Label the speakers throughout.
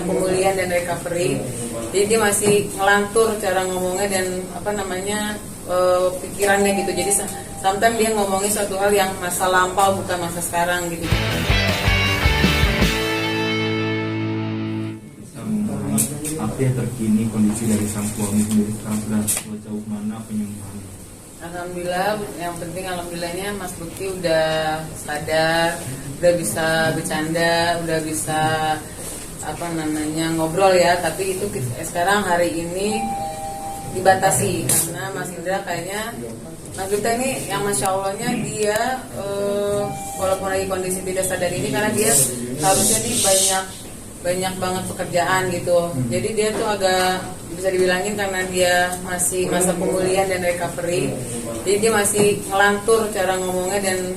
Speaker 1: pemulihan dan recovery. Jadi dia masih ngelantur cara ngomongnya dan pikirannya gitu. Jadi sometimes dia ngomongin suatu hal yang masa lampau bukan masa sekarang gitu.
Speaker 2: Apa yang terkini kondisi dari sang suami sendiri sekarang sudah sejauh mana penyembuhannya?
Speaker 1: Alhamdulillah, yang penting alhamdulillahnya Mas Bukti udah sadar, udah bisa bercanda, udah bisa ngobrol ya. Tapi itu sekarang hari ini dibatasi karena Mas Indra kayaknya Mas Bukti ini yang masya Allahnya dia walaupun lagi kondisi tidak sadar ini karena dia harusnya nih banyak banget pekerjaan gitu. Jadi dia tuh agak bisa dibilangin karena dia masih masa pemulihan dan recovery. Jadi dia masih ngelantur cara ngomongnya dan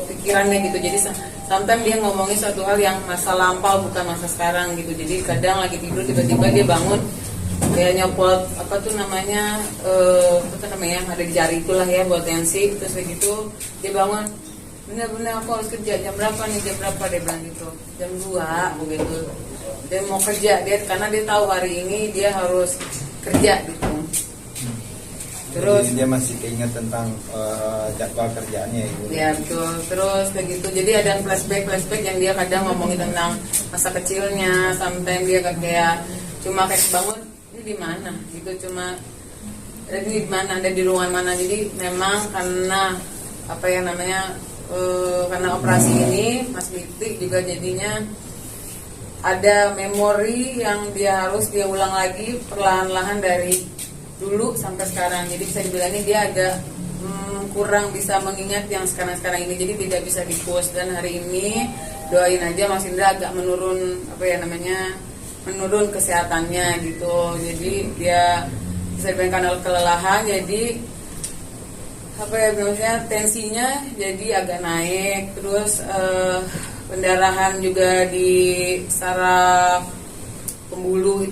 Speaker 1: pikirannya gitu. Jadi sometimes dia ngomongin suatu hal yang masa lampau bukan masa sekarang gitu. Jadi kadang lagi tidur tiba-tiba dia bangun kayak nyopot ada di jari itulah ya buat tensi. Terus kayak gitu dia bangun, bener-bener aku harus kerja jam berapa dia bilang gitu, jam 2 begitu dia mau kerja karena dia tahu hari ini dia harus kerja gitu. Terus
Speaker 3: jadi dia masih keinget tentang jadwal kerjaannya Ibu.
Speaker 1: Ya betul. Terus kayak gitu jadi ada flashback yang dia kadang ngomongin tentang masa kecilnya. Sometimes dia kayak cuma kayak bangun ini di mana gitu, cuma ini di mana, ada di ruangan mana. Jadi memang karena karena operasi ini Mas Biti juga jadinya ada memori yang dia ulang lagi perlahan-lahan dari dulu sampai sekarang. Jadi bisa dibilangnya dia agak kurang bisa mengingat yang sekarang ini, jadi tidak bisa di-push. Dan hari ini doain aja Mas Indra agak menurun menurun kesehatannya gitu. Jadi dia bisa dibilangkan kelelahan, jadi tensinya jadi agak naik, terus pendarahan juga di saraf pembuluh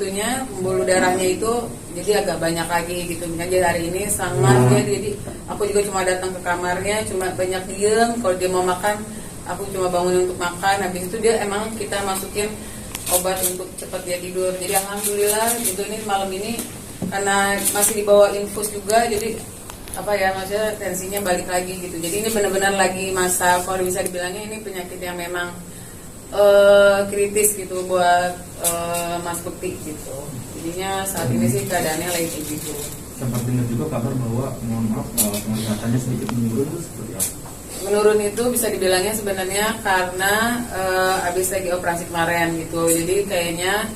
Speaker 1: darahnya itu jadi agak banyak lagi gitu. Jadi hari ini sangat jadi aku juga cuma datang ke kamarnya, cuma banyak diem. Kalau dia mau makan, aku cuma bangun untuk makan. Habis itu dia kita masukin obat untuk cepat dia tidur. Jadi alhamdulillah gitu, ini malam ini karena masih dibawa infus juga, jadi maksudnya tensinya balik lagi gitu. Jadi ini benar-benar lagi masa, kalau bisa dibilangnya ini penyakit yang memang kritis gitu buat Mas Bukti gitu. Jadinya saat ini sih keadaannya lagi gitu.
Speaker 2: Sempat dengar juga kabar bahwa kesehatannya sedikit menurun, itu seperti apa?
Speaker 1: Menurun itu bisa dibilangnya sebenarnya karena habis lagi operasi kemarin gitu. Jadi kayaknya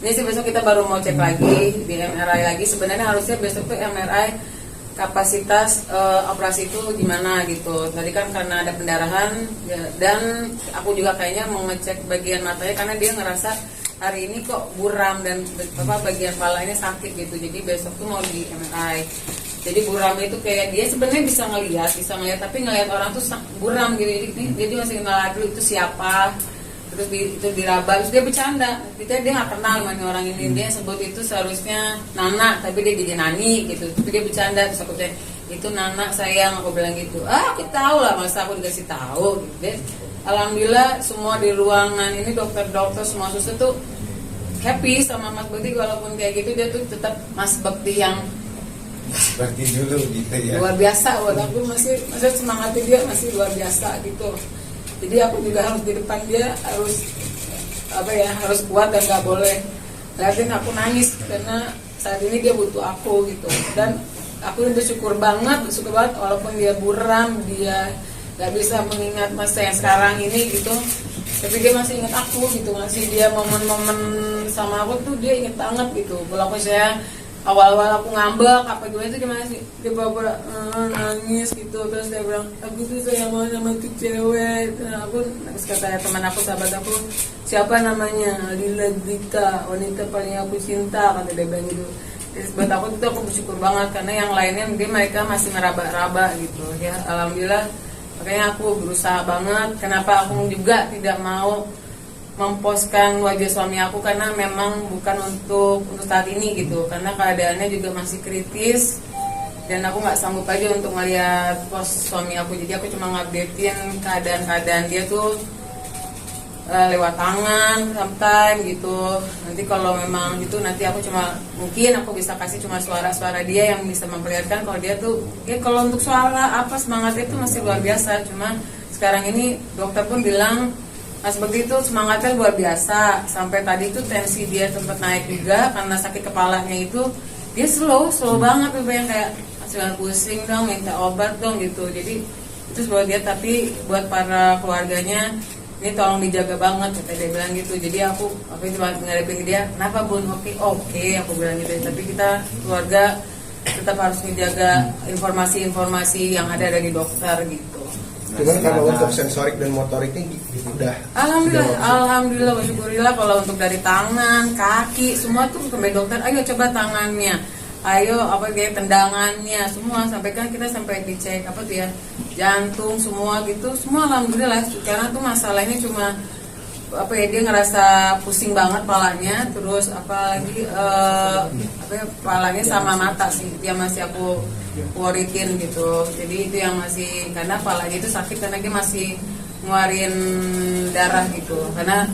Speaker 1: ini sih besok kita baru mau cek lagi di MRI lagi. Sebenarnya harusnya besok tuh MRI kapasitas operasi itu gimana gitu. Tadi kan karena ada pendarahan dan aku juga kayaknya mau ngecek bagian matanya karena dia ngerasa hari ini kok buram dan bagian palanya sakit gitu. Jadi besok tuh mau di MRI. Jadi buram itu kayak dia sebenarnya bisa ngelihat tapi ngelihat orang tuh buram gitu. Jadi masih kenal dulu itu siapa. Terus itu diraba, terus dia bercanda. Dia nggak kenal sama orang ini. Dia sebut itu seharusnya Nana, tapi dia jadi Nani gitu. Tapi dia bercanda, terus aku bilang itu Nana sayang, aku bilang gitu. Aku tahu lah, masa aku dikasih tahu. Gitu. Alhamdulillah semua di ruangan ini dokter-dokter semua suster tuh happy sama Mas Bukti, walaupun kayak gitu dia tuh tetap Mas Bukti yang
Speaker 3: seperti dulu gitu ya.
Speaker 1: Luar biasa, walaupun masih semangatnya dia masih luar biasa gitu. Jadi aku juga harus di depan dia harus kuat dan nggak boleh liatin aku nangis karena saat ini dia butuh aku gitu. Dan aku bersyukur banget walaupun dia buram, dia nggak bisa mengingat masa yang sekarang ini gitu, tapi dia masih ingat aku gitu, masih dia momen-momen sama aku tuh dia inget banget gitu. Walaupun saya awal-awal aku ngambek apa gimana itu dia bawa nangis gitu. Terus dia bilang aku tuh sayang banget sama tuh cewek. Terus kata teman aku, sahabat aku, siapa namanya, Lila Grita, wanita paling aku cinta, kata dia bilang gitu. Terus buat aku itu aku bersyukur banget karena yang lainnya mereka masih meraba-raba gitu ya. Alhamdulillah, makanya aku berusaha banget. Kenapa aku juga tidak mau memposkan wajah suami aku, karena memang bukan untuk saat ini gitu, karena keadaannya juga masih kritis dan aku nggak sanggup aja untuk melihat pos suami aku. Jadi aku cuma ngupdatein keadaan dia tuh lewat tangan sometimes gitu. Nanti kalau memang gitu nanti aku mungkin aku bisa kasih cuma suara-suara dia yang bisa memperlihatkan kalau dia tuh ya kalau untuk suara apa semangatnya itu masih luar biasa. Cuma sekarang ini dokter pun bilang Mas Bekti itu semangatnya luar biasa. Sampai tadi itu tensi dia sempat naik juga karena sakit kepalanya itu dia slow banget tuh yang kayak jangan pusing dong, minta obat dong gitu. Jadi itu buat dia, tapi buat para keluarganya ini tolong dijaga banget kata dia bilang gitu. Jadi aku cuma ngadepin dia, kenapa Bun? Oke, aku bilang gitu. Tapi kita keluarga tetap harus menjaga informasi-informasi yang ada dari dokter gitu.
Speaker 4: Cuman kalau untuk sensorik dan motoriknya udah
Speaker 1: Alhamdulillah bersyukurillah. Kalau untuk dari tangan, kaki, semua tuh sampai dokter, ayo coba tangannya, ayo kayak tendangannya, semua sampai dicek jantung semua gitu, semua alhamdulillah. Karena tuh masalahnya cuma dia ngerasa pusing banget palanya, terus palanya sama mata sih dia masih aku worryin gitu. Jadi itu yang masih, karena palanya itu sakit karena dia masih ngeluarin darah gitu. Karena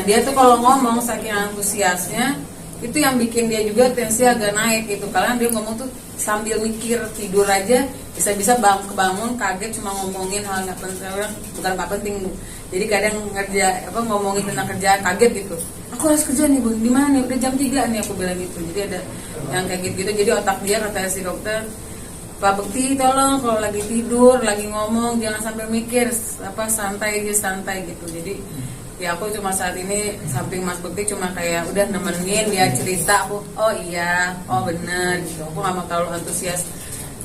Speaker 1: dia tuh kalau ngomong saking antusiasnya itu yang bikin dia juga tensi agak naik gitu. Karena dia ngomong tuh sambil mikir, tidur aja bisa-bisa kebangun kaget cuma ngomongin hal nggak penting, bukan nggak penting Bu. Jadi kadang ngomongin tentang kerjaan kaget gitu. Aku harus kerja nih Bun, di mana nih? Udah jam 3 nih aku bilang gitu. Jadi ada yang kayak gitu. Jadi otak dia kata si dokter, Pak Bekti tolong kalau lagi tidur, lagi ngomong jangan sampai mikir, santai gitu. Jadi ya aku cuma saat ini samping Mas Bekti cuma kayak udah nemenin dia cerita, aku oh iya, oh bener gitu. Aku gak mau terlalu antusias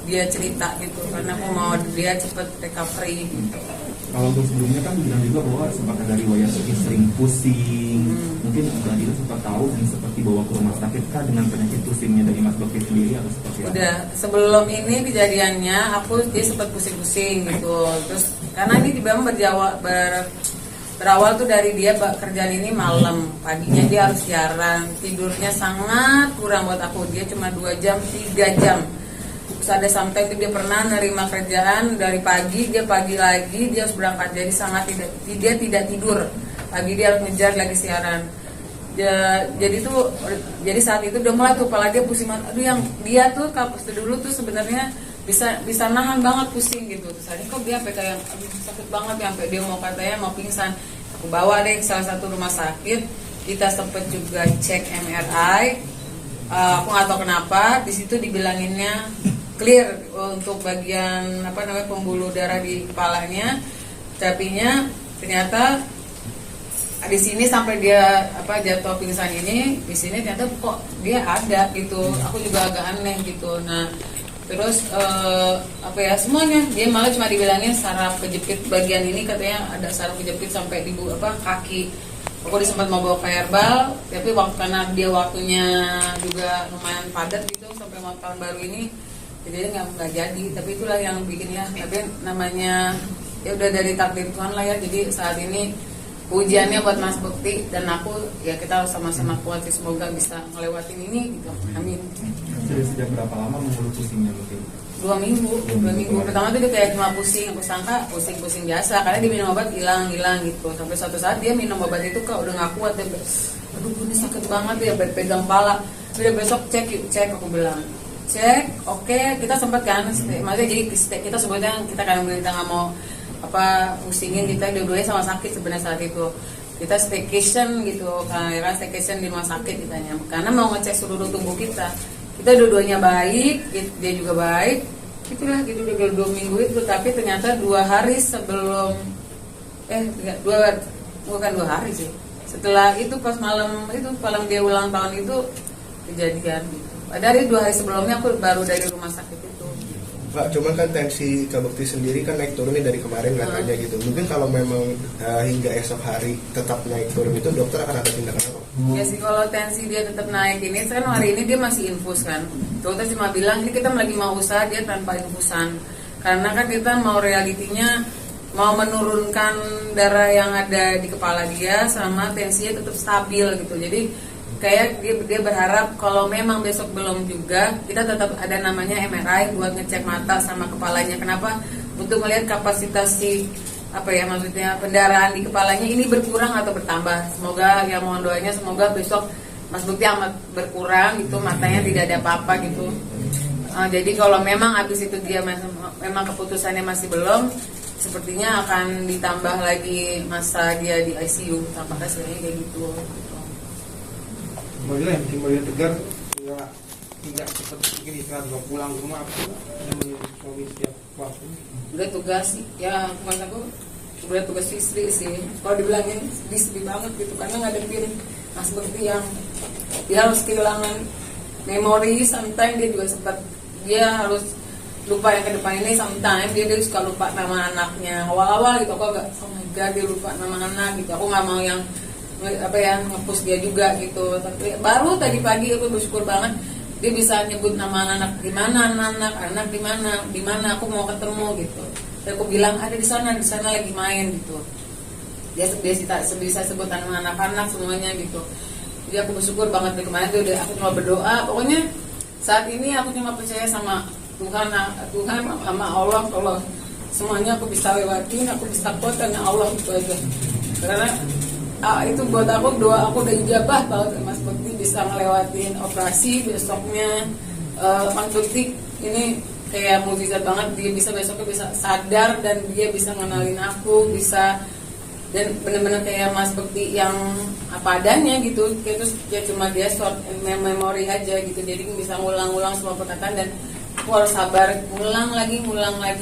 Speaker 1: dia cerita gitu karena aku mau dia cepet recovery gitu.
Speaker 2: Kalau untuk sebelumnya kan bilang juga bahwa sempat ada riwayat sering pusing. Mungkin Mbak Dila sempat tahu dan seperti bawa ke rumah sakit kah dengan penyakit pusingnya dari Mas Bekti sendiri atau seperti apa?
Speaker 1: Udah sebelum ini kejadiannya dia sempat pusing-pusing gitu. Terus karena ini berawal tuh dari dia kerjaan ini malam, paginya dia harus siaran, tidurnya sangat kurang buat aku. Dia cuma 2 jam, 3 jam. Terus ada sampai dia pernah nerima kerjaan dari pagi, dia pagi lagi dia harus berangkat, jadi dia tidak tidur. Pagi dia harus ngejar lagi siaran. Jadi saat itu udah mulai tuh kepala dia pusing banget. Aduh, yang dia tuh dulu tuh sebenarnya bisa nahan banget pusing gitu. Terus hari kok dia sampai kayak sakit banget ya, sampai dia mau pingsan. Aku bawa deh ke salah satu rumah sakit. Kita sempet juga cek MRI. Aku nggak tahu kenapa di situ dibilanginnya clear untuk bagian pembuluh darah di kepalanya. Tapinya ternyata di sini sampai dia jatuh pingsan ini, di sini ternyata kok dia ada gitu. Aku juga agak aneh gitu. Nah terus semuanya dia malah cuma dibilangin saraf kejepit bagian ini, katanya ada saraf kejepit sampai di kaki. Aku sempat mau bawa ke herbal, tapi karena dia waktunya juga lumayan padat gitu sampai mau tahun baru ini, jadi nggak jadi. Tapi itulah yang bikinnya, tapi namanya ya udah dari takdir Tuhan lah ya. Jadi saat ini ujiannya buat Mas Bekti dan aku, ya kita harus sama-sama kuat, semoga bisa ngelewatin ini gitu. Amin.
Speaker 2: Sudah berapa lama mengeluh pusingnya mungkin?
Speaker 1: 2 minggu. Pertama tuh dia kayak cuma pusing, aku sangka pusing biasa karena dia minum obat hilang gitu. Sampai suatu saat dia minum obat itu kok udah nggak kuat, dia aduh ini sakit banget ya, pegang pala. Udah besok cek aku bilang cek, oke. Kita sempat kan maksudnya jadi kita sebutnya kita nggak mau pusingin, kita dua-duanya sama sakit sebenarnya saat itu. Kita staycation gitu, karena staycation di rumah sakit ditanya karena mau ngecek seluruh tubuh kita. Kita dua-duanya baik, dia juga baik. Itulah gitu udah 2 minggu itu, tapi ternyata 2 hari sebelum bukan 2 hari sih. Setelah itu pas malam dia ulang tahun itu kejadian gitu. Dari 2 hari sebelumnya aku baru dari rumah sakit itu.
Speaker 4: Pak, cuman kan tensi Kak Bekti sendiri kan naik turun nih dari kemarin katanya gitu. Mungkin kalau memang hingga esok hari tetap naik turun itu dokter akan ada tindakan apa?
Speaker 1: Ya sih, kalau tensi dia tetap naik ini, kan hari ini dia masih infus kan. Dokter cuma bilang ini kita lagi mau usaha dia tanpa infusan. Karena kan kita mau realitinya mau menurunkan darah yang ada di kepala dia sama tensinya tetap stabil gitu. Jadi kayak dia berharap kalau memang besok belum juga, kita tetap ada namanya MRI buat ngecek mata sama kepalanya. Kenapa? Untuk melihat kapasitas si apa ya maksudnya pendarahan di kepalanya ini berkurang atau bertambah. Semoga ya mohon doanya semoga besok Mas Bukti amat berkurang gitu, matanya tidak ada apa-apa gitu. Jadi kalau memang habis itu dia memang keputusannya masih belum, sepertinya akan ditambah lagi masa dia di ICU. Apakah sebenarnya kayak gitu?
Speaker 5: Bagaimana yang bikin Mbak tegar ya tidak seperti ini saat nggak pulang ke rumah apa yang menjadi suami setiap waktu?
Speaker 1: Udah tugas sih, ya bukan aku udah tugas istri sih. Kalau dibilangin sedih banget gitu karena ngadepin Mas Bukti yang dia harus kehilangan memori, sometimes dia juga sempat dia harus lupa yang ke depan ini, sometimes dia suka lupa nama anaknya awal-awal gitu. Aku agak oh my god dia lupa nama anak gitu, aku nggak mau yang apa ya nge-push dia juga gitu. Tapi baru tadi pagi aku bersyukur banget dia bisa nyebut nama anak di mana, anak di mana aku mau ketemu gitu. Terus aku bilang ada di sana lagi main gitu. Dia bisa sebut nama anak-anak semuanya gitu. Jadi aku bersyukur banget dari kemarin tuh aku cuma berdoa. Pokoknya saat ini aku cuma percaya sama Tuhan sama Allah kalau semuanya aku bisa lewatin, aku bisa kuat karena Allah itu aja. Karena itu buat aku doa aku udah ijabah banget Mas Bukti bisa ngelewatin operasi besoknya. Mas Bukti ini kayak mukjizat banget, dia bisa besoknya bisa sadar dan dia bisa ngenalin aku, bisa dan benar-benar kayak Mas Bukti yang apa adanya gitu. Kayak terus ya cuma dia short memory aja gitu, jadi bisa ngulang-ulang semua perkataan dan aku harus sabar ngulang lagi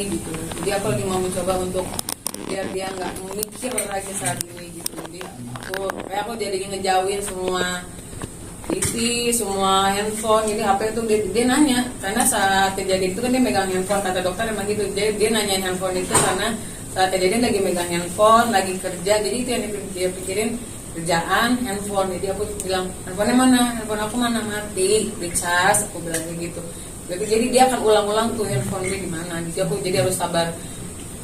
Speaker 1: gitu. Jadi aku lagi mau mencoba untuk biar dia nggak mikir aja saat ini gitu. Jadi aku jadi ngejauhin semua TV, semua handphone. Jadi HP itu dia nanya karena saat kejadian itu kan dia megang handphone, kata dokter emang gitu. Jadi dia nanyain handphone itu karena saat kejadian lagi megang handphone, lagi kerja. Jadi itu yang dia pikirin kerjaan, handphone. Jadi aku bilang handphonenya mana? Handphone aku mana mati, dicas. Aku bilang gitu. Jadi dia akan ulang-ulang tuh handphone dia di mana. Jadi aku jadi harus sabar.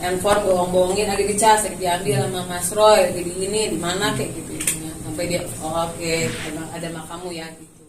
Speaker 1: Handphone bohong-bohongin lagi dicas, lagi diambil sama Mas Roy, lagi di ini, di mana kayak gitu intinya. Sampai dia, oh, oke, ada makamu ya gitu.